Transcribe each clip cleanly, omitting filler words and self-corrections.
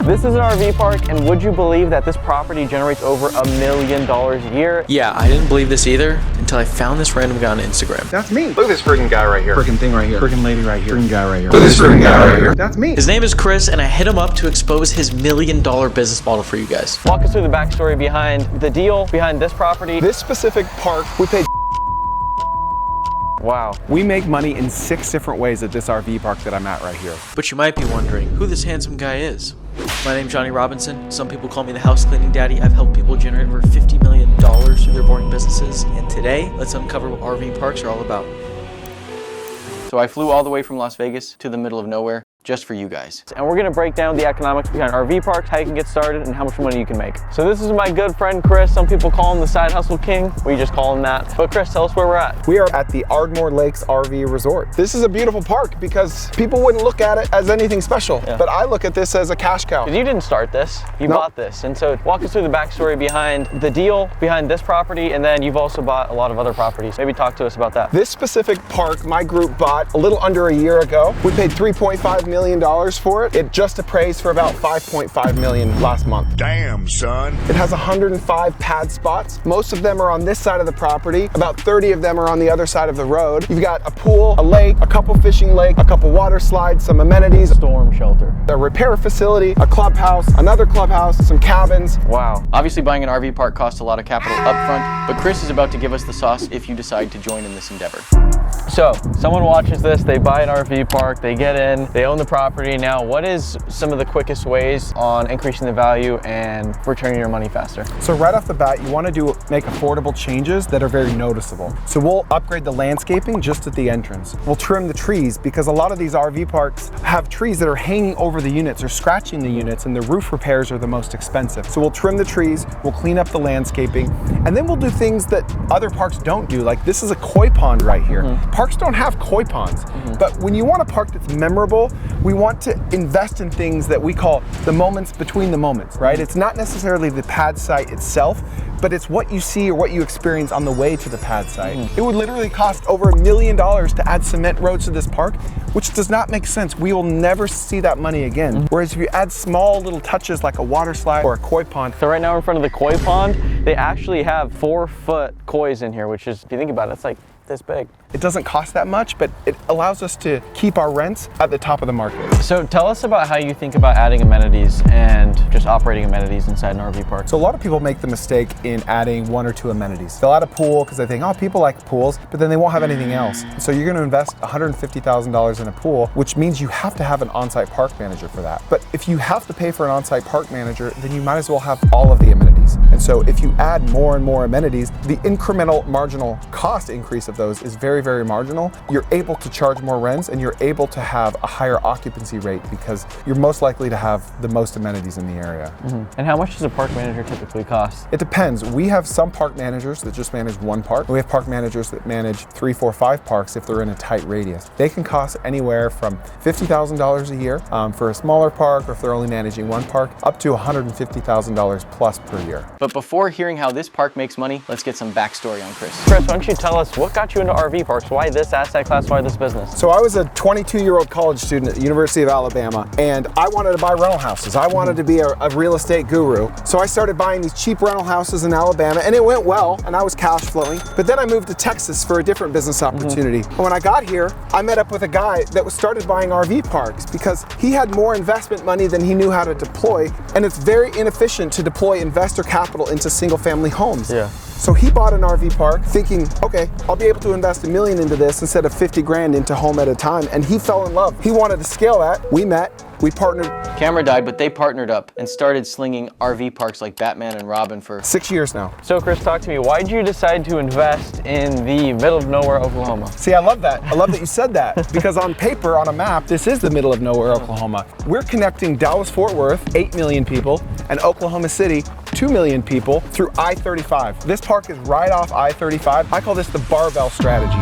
This is an RV park, and would you believe that this property generates over $1 million a year? Yeah, I didn't believe this either until I found this random guy on Instagram. That's me. Look at this freaking guy right here. Freaking thing right here. Freaking lady right here. Freaking guy right here. Look at this freaking guy right here. That's me. His name is Chris, and I hit him up to expose his $1 million business model for you guys. Walk us through the backstory behind the deal, behind this property. This specific park, we paid. Wow. We make money in 6 different ways at this RV park that I'm at right here. But you might be wondering who this handsome guy is. My name's Johnny Robinson. Some people call me the house cleaning daddy. I've helped people generate over $50 million through their boring businesses. And today, let's uncover what RV parks are all about. So I flew all the way from Las Vegas to the middle of nowhere just for you guys. And we're gonna break down the economics behind RV parks, how you can get started, and how much money you can make. So this is my good friend Chris. Some people call him the side hustle king. We just call him that. But Chris, tell us where we're at. We are at the Ardmore Lakes RV Resort. This is a beautiful park because people wouldn't look at it as anything special, but I look at this as a cash cow. Because you didn't start this, you Nope. bought this. And so walk us through the backstory behind the deal, behind this property, and then you've also bought a lot of other properties. Maybe talk to us about that. This specific park, my group bought a little under a year ago. We paid $3.5 million for it. It just appraised for about $5.5 million last month. Damn, son. It has 105 pad spots. Most of them are on this side of the property. About 30 of them are on the other side of the road. You've got a pool, a lake, a couple fishing lakes, a couple water slides, some amenities, Storm shelter. a repair facility, a clubhouse, another clubhouse, some cabins. Wow. Obviously, buying an RV park costs a lot of capital upfront, but Chris is about to give us the sauce if you decide to join in this endeavor. So someone watches this, they buy an RV park, they get in, they own the property. Now, what is some of the quickest ways on increasing the value and returning your money faster? So right off the bat, you want to make affordable changes that are very noticeable. So we'll upgrade the landscaping just at the entrance. We'll trim the trees because a lot of these RV parks have trees that are hanging over the units or scratching the units, and the roof repairs are the most expensive. So we'll trim the trees, we'll clean up the landscaping, and then we'll do things that other parks don't do. Like this is a koi pond right here. Parks don't have koi ponds, but when you want a park that's memorable, we want to invest in things that we call the moments between the moments, right? It's not necessarily the pad site itself, but it's what you see or what you experience on the way to the pad site. It would literally cost over $1 million to add cement roads to this park, which does not make sense. We will never see that money again. Whereas if you add small little touches like a water slide or a koi pond. So right now in front of the koi pond, they actually have 4-foot kois in here, which is, if you think about it, it's like this big. It doesn't cost that much, but it allows us to keep our rents at the top of the market. So tell us about how you think about adding amenities and just operating amenities inside an RV park. So a lot of people make the mistake in adding 1 or 2 amenities. They'll add a pool because they think, oh, people like pools, but then they won't have anything else. So you're gonna invest $150,000 in a pool, which means you have to have an on-site park manager for that. But if you have to pay for an on-site park manager, then you might as well have all of the amenities. And so if you add more and more amenities, the incremental marginal cost increase of those is very, very marginal. You're able to charge more rents and you're able to have a higher occupancy rate because you're most likely to have the most amenities in the area. And how much does a park manager typically cost? It depends. We have some park managers that just manage 1 park. We have park managers that manage 3, 4, 5 parks if they're in a tight radius. They can cost anywhere from $50,000 a year for a smaller park, or if they're only managing 1 park, up to $150,000 plus per year. But before hearing how this park makes money, let's get some backstory on Chris. Chris, why don't you tell us what got you into RV parks? Why this asset class? Why this business? So I was a 22-year-old college student at the University of Alabama, and I wanted to buy rental houses. I wanted to be a real estate guru. So I started buying these cheap rental houses in Alabama, and it went well, and I was cash flowing. But then I moved to Texas for a different business opportunity. And when I got here, I met up with a guy that started buying RV parks because he had more investment money than he knew how to deploy, and it's very inefficient to deploy investor capital into single-family homes. Yeah. So he bought an RV park thinking, okay, I'll be able to invest $1 million into this instead of 50 grand into home at a time. And he fell in love. He wanted to scale that. We met, we partnered. Camera died, but they partnered up and started slinging RV parks like Batman and Robin for 6 years now. So Chris, talk to me. Why did you decide to invest in the middle of nowhere, Oklahoma? See, I love that. I love that you said that because on paper, on a map, this is the middle of nowhere, Oklahoma. We're connecting Dallas-Fort Worth, 8 million people, and Oklahoma City, 2 million people through I-35. This park is right off I-35. I call this the barbell strategy.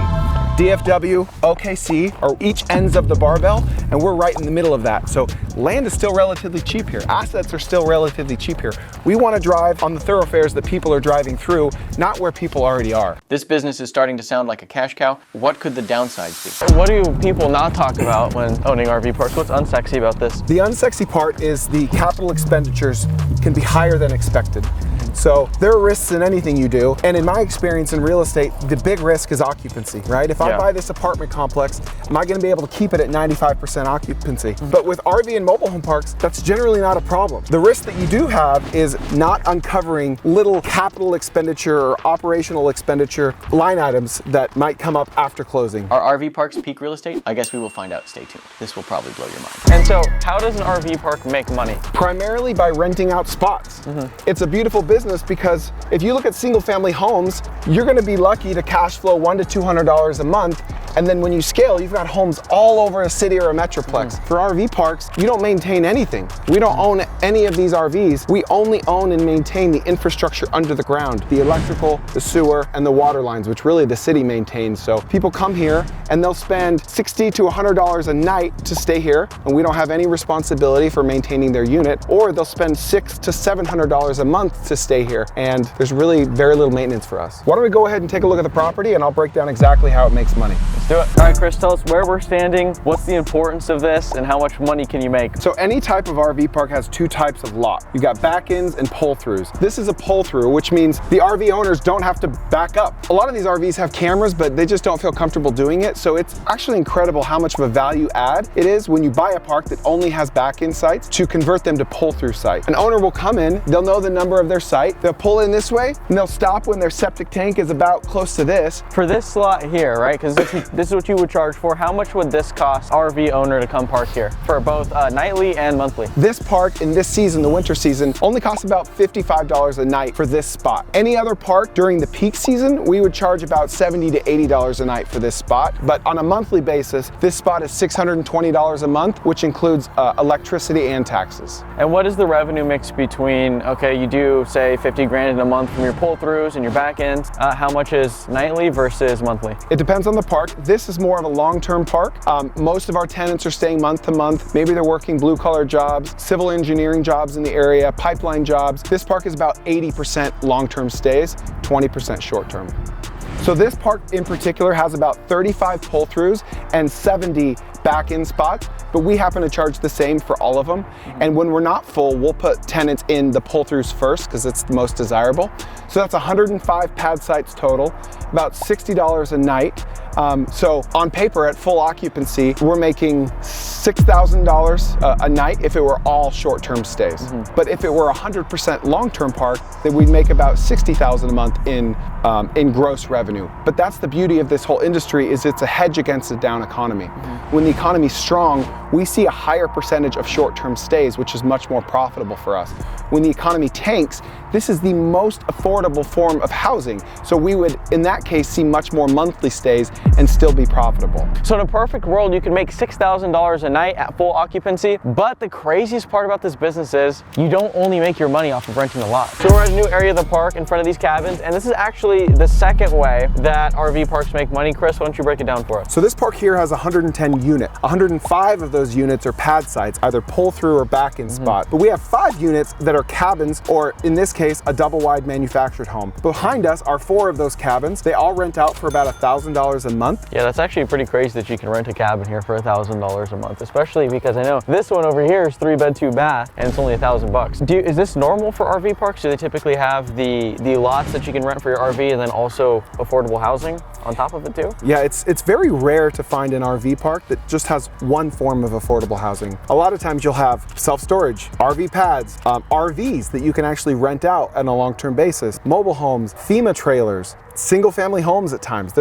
DFW, OKC are each ends of the barbell, and we're right in the middle of that. So land is still relatively cheap here. Assets are still relatively cheap here. We want to drive on the thoroughfares that people are driving through, not where people already are. This business is starting to sound like a cash cow. What could the downsides be? What do people not talk about when owning RV parks? What's unsexy about this? The unsexy part is the capital expenditures can be higher than expected. So there are risks in anything you do. And in my experience in real estate, the big risk is occupancy, right? If I buy this apartment complex, am I gonna be able to keep it at 95% occupancy? But with RV and mobile home parks, that's generally not a problem. The risk that you do have is not uncovering little capital expenditure or operational expenditure line items that might come up after closing. Are RV parks peak real estate? I guess we will find out. Stay tuned. This will probably blow your mind. And so, how does an RV park make money? Primarily by renting out spots. It's a beautiful business because if you look at single family homes, you're gonna be lucky to cash flow $100 to $200 a month. And then when you scale, you've got homes all over a city or a metroplex. For RV parks, you don't maintain anything. We don't own any of these RVs. We only own and maintain the infrastructure under the ground, the electrical, the sewer, and the water lines, which really the city maintains. So people come here and they'll spend $60 to $100 a night to stay here, and we don't have any responsibility for maintaining their unit, or they'll spend $600 to $700 a month to stay here, and there's really very little maintenance for us. Why don't we go ahead and take a look at the property, and I'll break down exactly how it makes money. Let's do it. All right, Chris, tell us where we're standing, what's the importance of this, and how much money can you make? So any type of RV park has two types of lot. You got back-ins and pull-throughs. This is a pull-through, which means the RV owners don't have to back up. A lot of these RVs have cameras, but they just don't feel comfortable doing it. So it's actually incredible how much of a value add it is when you buy a park that only has back-in sites to convert them to pull-through sites. An owner will come in, they'll know the number of their site, they'll pull in this way, and they'll stop when their septic tank is about close to this. For this slot here, right, because this is what you would charge for, how much would this cost RV owner to come park here for both nightly and monthly? This park in this season, the winter season, only costs about $55 a night for this spot. Any other park during the peak season, we would charge about $70 to $80 a night for this spot. But on a monthly basis, this spot is $620 a month, which includes electricity and taxes. And what is the revenue mix between, okay, you do say 50 grand in a month from your pull-throughs and your back ends, how much is nightly versus monthly? It depends on the park. This is more of a long-term park. Most of our tenants are staying month to month. Maybe they're working blue-collar jobs, civil engineering jobs in the area, pipeline jobs. This park is about 80% long-term stays, 20% short-term. So this park in particular has about 35 pull-throughs and 70 back-in spots, but we happen to charge the same for all of them. And when we're not full, we'll put tenants in the pull-throughs first because it's the most desirable. So that's 105 pad sites total, about $60 a night. So on paper at full occupancy, we're making $6,000 a night if it were all short-term stays. But if it were 100% long-term park, then we'd make about $60,000 a month in gross revenue. But that's the beauty of this whole industry, is it's a hedge against a down economy. When the economy's strong, we see a higher percentage of short-term stays, which is much more profitable for us. When the economy tanks, this is the most affordable form of housing. So we would, in that case, see much more monthly stays and still be profitable. So in a perfect world, you can make $6,000 a night at full occupancy, but the craziest part about this business is you don't only make your money off of renting a lot. So we're at a new area of the park in front of these cabins, and this is actually the second way that RV parks make money. Chris, why don't you break it down for us? So this park here has 110 units. 105 of those units are pad sites, either pull-through or back-in spot. But we have 5 units that are cabins, or in this case, a double-wide manufactured home. Behind us are 4 of those cabins. They all rent out for about $1,000 a month. Yeah, that's actually pretty crazy that you can rent a cabin here for $1,000 a month, especially because I know this one over here is 3-bed, 2-bath, and it's only $1,000. Is this normal for RV parks? Do they typically have the lots that you can rent for your RV and then also affordable housing on top of it too? Yeah, it's very rare to find an RV park that just has one form of affordable housing. A lot of times you'll have self-storage, RV pads, RVs that you can actually rent out on a long-term basis, mobile homes, FEMA trailers, single-family homes at times.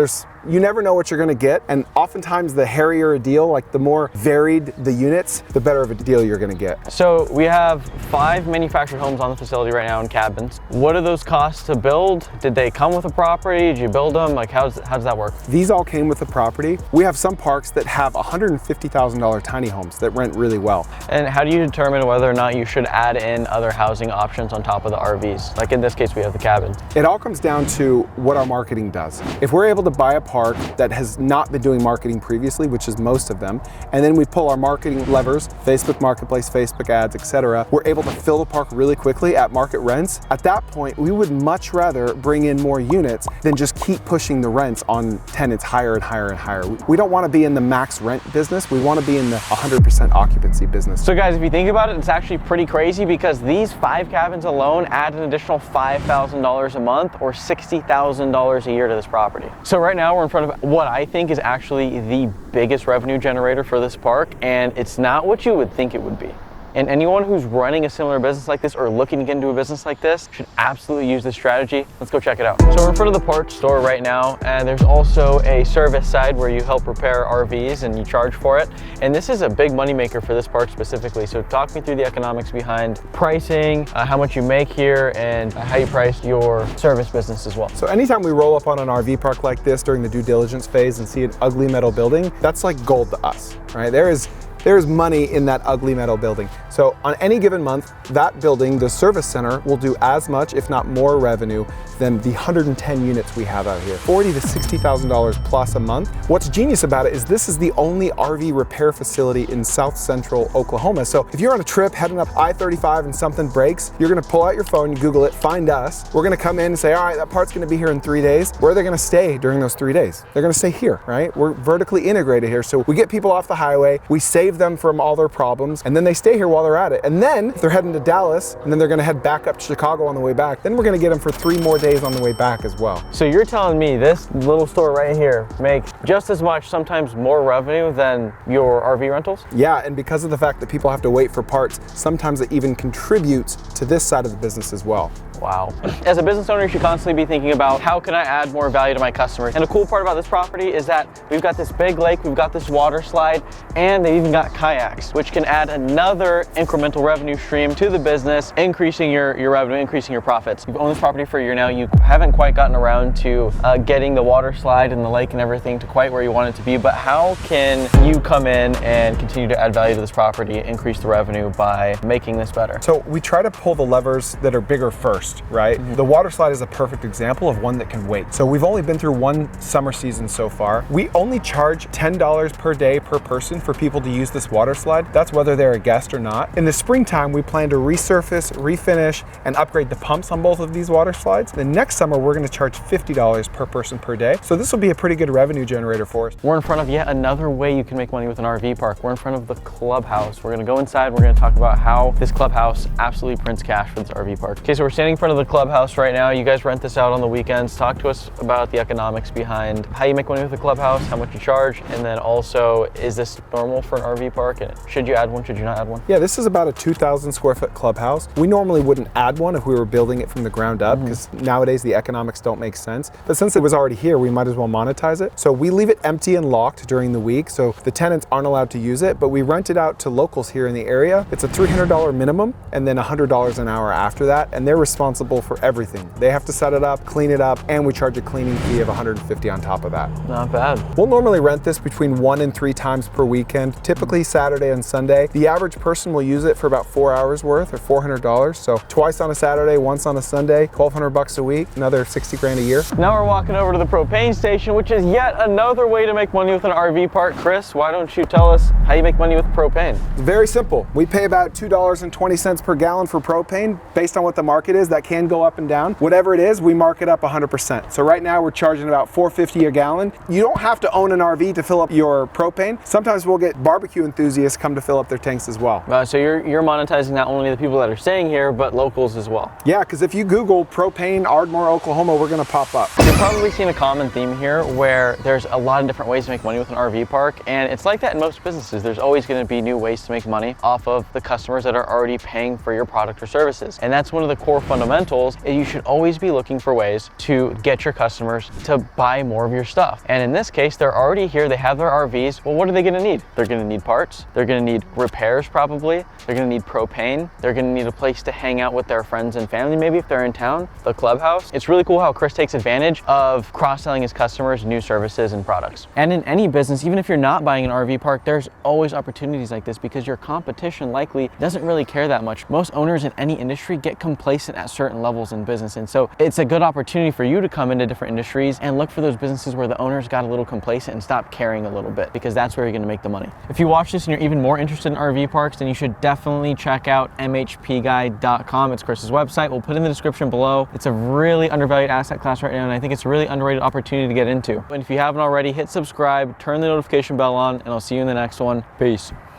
You never know what you're gonna get, and oftentimes the hairier a deal, like the more varied the units, the better of a deal you're gonna get. So we have 5 manufactured homes on the facility right now in cabins. What do those cost to build? Did they come with a property? Did you build them? Like how does that work? These all came with the property. We have some parks that have $150,000 tiny homes that rent really well. And how do you determine whether or not you should add in other housing options on top of the RVs? Like in this case, we have the cabins. It all comes down to what our our marketing does. If we're able to buy a park that has not been doing marketing previously, which is most of them, and then we pull our marketing levers, Facebook Marketplace, Facebook ads, etc., we're able to fill the park really quickly at market rents. At that point, we would much rather bring in more units than just keep pushing the rents on tenants higher and higher and higher. We don't want to be in the max rent business. We want to be in the 100% occupancy business. So guys, if you think about it, it's actually pretty crazy because these 5 cabins alone add an additional $5,000 a month or $60,000 a year to this property. So right now we're in front of what I think is actually the biggest revenue generator for this park, and it's not what you would think it would be. And anyone who's running a similar business like this or looking to get into a business like this should absolutely use this strategy. Let's go check it out. So we're in front of the parts store right now, and there's also a service side where you help repair RVs and you charge for it. And this is a big moneymaker for this park specifically. So talk me through the economics behind pricing, how much you make here, and how you price your service business as well. So anytime we roll up on an RV park like this during the due diligence phase and see an ugly metal building, that's like gold to us, right? There's money in that ugly metal building. So on any given month, that building, the service center, will do as much, if not more revenue than the 110 units we have out here. $40,000 to $60,000 plus a month. What's genius about it is this is the only RV repair facility in South Central Oklahoma. So if you're on a trip heading up I-35 and something breaks, you're gonna pull out your phone, you Google it, find us. We're gonna come in and say, all right, that part's gonna be here in 3 days. Where are they gonna stay during those 3 days? They're gonna stay here, right? We're vertically integrated here. So we get people off the highway, we save them from all their problems, and then they stay here while they're at it. And then if they're heading to Dallas, and then they're gonna head back up to Chicago on the way back, then we're gonna get them for 3 more days on the way back as well. So you're telling me this little store right here makes just as much, sometimes more revenue than your RV rentals? Yeah, and because of the fact that people have to wait for parts, sometimes it even contributes to this side of the business as well. Wow. As a business owner, you should constantly be thinking about how can I add more value to my customers? And the cool part about this property is that we've got this big lake, we've got this water slide, and they've even got kayaks, which can add another incremental revenue stream to the business, increasing your revenue, increasing your profits. You've owned this property for a year now. You haven't quite gotten around to getting the water slide and the lake and everything to quite where you want it to be, but how can you come in and continue to add value to this property, increase the revenue by making this better? So we try to pull the levers that are bigger first, right? The water slide is a perfect example of one that can wait. So we've only been through 1 summer season so far. We only charge $10 per day per person for people to use this water slide. That's whether they're a guest or not. In the springtime, we plan to resurface, refinish, and upgrade the pumps on both of these water slides. The next summer, we're gonna charge $50 per person per day. So this will be a pretty good revenue generator for us. We're in front of yet another way you can make money with an RV park. We're in front of the clubhouse. We're gonna go inside, we're gonna talk about how this clubhouse absolutely prints cash for this RV park. Okay, so we're standing in front of the clubhouse right now. You guys rent this out on the weekends. Talk to us about the economics behind how you make money with the clubhouse, how much you charge, and then also, is this normal for an RV park? And should you add one, should you not add one? Yeah, this is about a 2,000 square foot clubhouse. We normally wouldn't add one if we were building it from the ground up, because nowadays the economics don't make sense. But since it was already here, we might as well monetize it. So we leave it empty and locked during the week, so the tenants aren't allowed to use it, but we rent it out to locals here in the area. It's a $300 minimum and then $100 an hour after that, and they're responsible for everything. They have to set it up, clean it up, and we charge a cleaning fee of $150 on top of that. Not bad. We'll normally rent this between 1 and 3 times per weekend, typically Saturday and Sunday. The average person will use it for about 4 hours worth, or $400. So twice on a Saturday, once on a Sunday, $1,200 a week, another 60 grand a year. Now we're walking over to the propane station, which is yet another way to make money with an RV park. Chris, why don't you tell us how you make money with propane? It's very simple. We pay about $2.20 per gallon for propane based on what the market is. That can go up and down. Whatever it is, we mark it up 100%. So right now we're charging about $4.50 a gallon. You don't have to own an RV to fill up your propane. Sometimes we'll get barbecue enthusiasts come to fill up their tanks as well. So you're monetizing not only the people that are staying here, but locals as well. Yeah, because if you Google propane Ardmore, Oklahoma, we're gonna pop up. You're probably seeing a common theme here where there's a lot of different ways to make money with an RV park, and it's like that in most businesses. There's always going to be new ways to make money off of the customers that are already paying for your product or services. And that's one of the core fundamentals. You should always be looking for ways to get your customers to buy more of your stuff. And in this case, they're already here, they have their RVs. Well, what are they going to need? They're going to need parts, they're going to need repairs probably, they're going to need propane, they're going to need a place to hang out with their friends and family maybe if they're in town, the clubhouse. It's really cool how Chris takes advantage of cross-selling his customers new services and products. And in any business, even if you're not buying an RV park, there's always opportunities like this because your competition likely doesn't really care that much. Most owners in any industry get complacent at certain levels in business. And so it's a good opportunity for you to come into different industries and look for those businesses where the owners got a little complacent and stopped caring a little bit, because that's where you're gonna make the money. If you watch this and you're even more interested in RV parks, then you should definitely check out mhpguide.com. It's Chris's website. We'll put it in the description below. It's a really undervalued asset class right now, and I think it's a really underrated opportunity to get into. And if you haven't already, hit subscribe, turn the notification bell on, and I'll see you in the next one. Peace.